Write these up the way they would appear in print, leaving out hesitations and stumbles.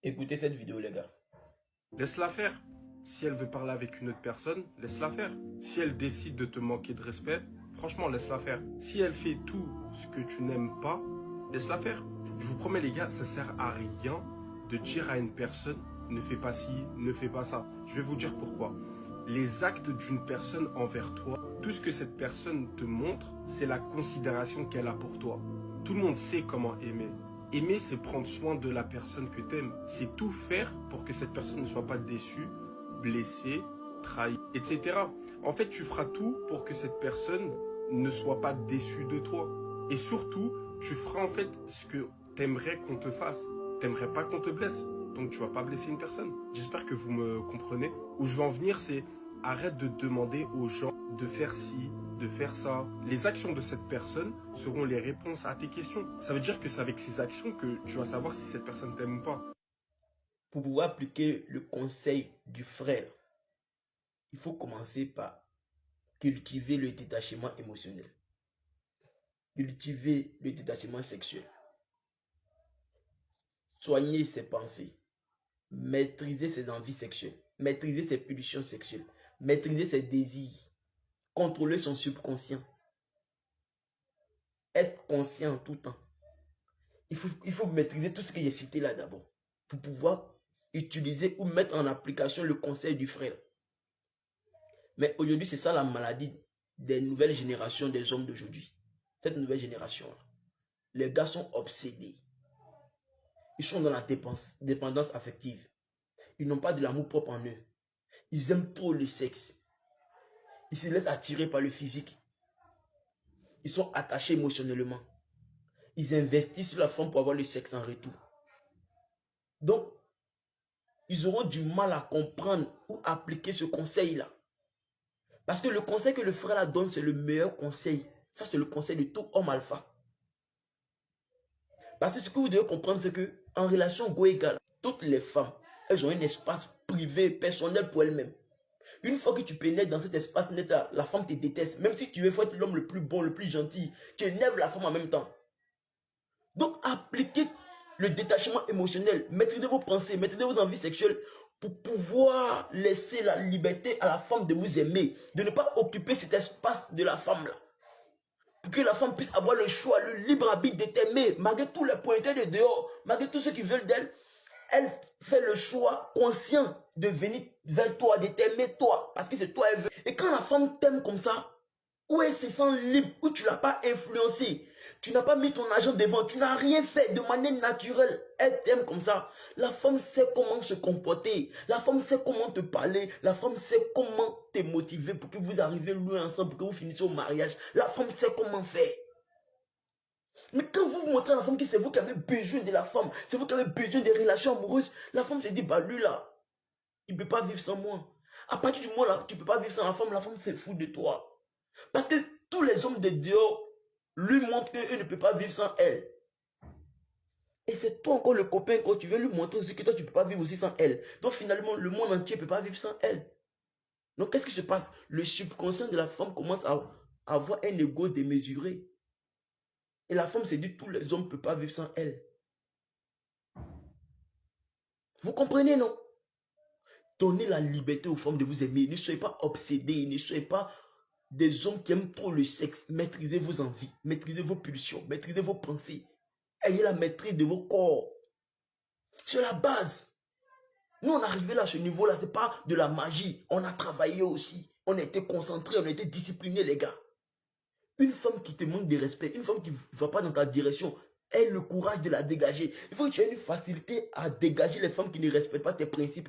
Écoutez cette vidéo, les gars. Laisse-la faire. Si elle veut parler avec une autre personne, laisse-la faire. Si elle décide de te manquer de respect, franchement, laisse-la faire. Si elle fait tout ce que tu n'aimes pas, laisse-la faire. Je vous promets, les gars, ça sert à rien de dire à une personne ne fais pas ci, ne fais pas ça. Je vais vous dire pourquoi. Les actes d'une personne envers toi, tout ce que cette personne te montre, c'est la considération qu'elle a pour toi. Tout le monde sait comment aimer. Aimer, c'est prendre soin de la personne que t'aimes. C'est tout faire pour que cette personne ne soit pas déçue, blessée, trahie, etc. En fait, tu feras tout pour que cette personne ne soit pas déçue de toi. Et surtout, tu feras en fait ce que t'aimerais qu'on te fasse. T'aimerais pas qu'on te blesse. Donc tu vas pas blesser une personne. J'espère que vous me comprenez. Où je veux en venir, c'est arrête de demander aux gens de faire ci, de faire ça. Les actions de cette personne seront les réponses à tes questions. Ça veut dire que c'est avec ces actions que tu vas savoir si cette personne t'aime ou pas. Pour pouvoir appliquer le conseil du frère, il faut commencer par cultiver le détachement émotionnel. Cultiver le détachement sexuel. Soigner ses pensées. Maîtriser ses envies sexuelles. Maîtriser ses pulsions sexuelles. Maîtriser ses désirs. Contrôler son subconscient. Être conscient en tout temps. Il faut maîtriser tout ce que j'ai cité là d'abord. Pour pouvoir utiliser ou mettre en application le conseil du frère. Mais aujourd'hui, c'est ça la maladie des nouvelles générations des hommes d'aujourd'hui. Cette nouvelle génération-là. Les gars sont obsédés. Ils sont dans la dépendance affective. Ils n'ont pas de l'amour propre en eux. Ils aiment trop le sexe. Ils se laissent attirer par le physique. Ils sont attachés émotionnellement. Ils investissent sur la femme pour avoir le sexe en retour. Donc, ils auront du mal à comprendre ou appliquer ce conseil-là. Parce que le conseil que le frère la donne, c'est le meilleur conseil. Ça, c'est le conseil de tout homme alpha. Parce que ce que vous devez comprendre, c'est que en relation go égale, toutes les femmes, elles ont un espace privé, personnel pour elles-mêmes. Une fois que tu pénètres dans cet espace net, la femme te déteste. Même si tu veux être l'homme le plus bon, le plus gentil, tu énerves la femme en même temps. Donc, appliquez le détachement émotionnel, maîtrisez vos pensées, maîtrisez vos envies sexuelles pour pouvoir laisser la liberté à la femme de vous aimer, de ne pas occuper cet espace de la femme-là. Pour que la femme puisse avoir le choix, le libre arbitre de t'aimer, malgré tous les pointeurs de dehors, malgré tous ceux qui veulent d'elle, elle fait le choix conscient de venir vers toi, de t'aimer toi, parce que c'est toi elle veut. Et quand la femme t'aime comme ça, où elle se sent libre, où tu ne l'as pas influencé, tu n'as pas mis ton argent devant, tu n'as rien fait de manière naturelle, elle t'aime comme ça. La femme sait comment se comporter, la femme sait comment te parler, la femme sait comment te motiver pour que vous arriviez loin ensemble, pour que vous finissiez au mariage. La femme sait comment faire. Mais quand vous montrez à la femme que c'est vous qui avez besoin de la femme, c'est vous qui avez besoin des relations amoureuses, la femme se dit, bah lui là, il ne peut pas vivre sans moi. À partir du moment là, tu ne peux pas vivre sans la femme se fout de toi. Parce que tous les hommes de dehors lui montrent qu'il ne peut pas vivre sans elle. Et c'est toi encore le copain quand tu veux lui montrer aussi que toi tu ne peux pas vivre aussi sans elle. Donc finalement, le monde entier ne peut pas vivre sans elle. Donc qu'est-ce qui se passe? Le subconscient de la femme commence à avoir un ego démesuré. Et la femme se dit tous les hommes ne peuvent pas vivre sans elle. Vous comprenez, non? Donnez la liberté aux femmes de vous aimer. Ne soyez pas obsédés, ne soyez pas des hommes qui aiment trop le sexe. Maîtrisez vos envies, maîtrisez vos pulsions, maîtrisez vos pensées. Ayez la maîtrise de vos corps. C'est la base. Nous, on est arrivé là, à ce niveau-là, ce n'est pas de la magie. On a travaillé aussi. On a été concentrés, on a été disciplinés, les gars. Une femme qui te manque de respect, une femme qui ne va pas dans ta direction, aie le courage de la dégager. Il faut que tu aies une facilité à dégager les femmes qui ne respectent pas tes principes.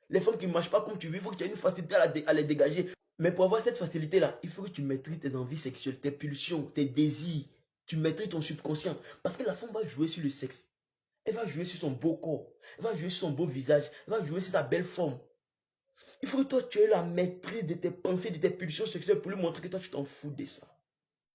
Les femmes qui ne marchent pas comme tu veux, il faut que tu aies une facilité à les dégager. Mais pour avoir cette facilité-là, il faut que tu maîtrises tes envies sexuelles, tes pulsions, tes désirs. Tu maîtrises ton subconscient. Parce que la femme va jouer sur le sexe. Elle va jouer sur son beau corps. Elle va jouer sur son beau visage. Elle va jouer sur sa belle forme. Il faut que toi, tu aies la maîtrise de tes pensées, de tes pulsions sexuelles pour lui montrer que toi, tu t'en fous de ça.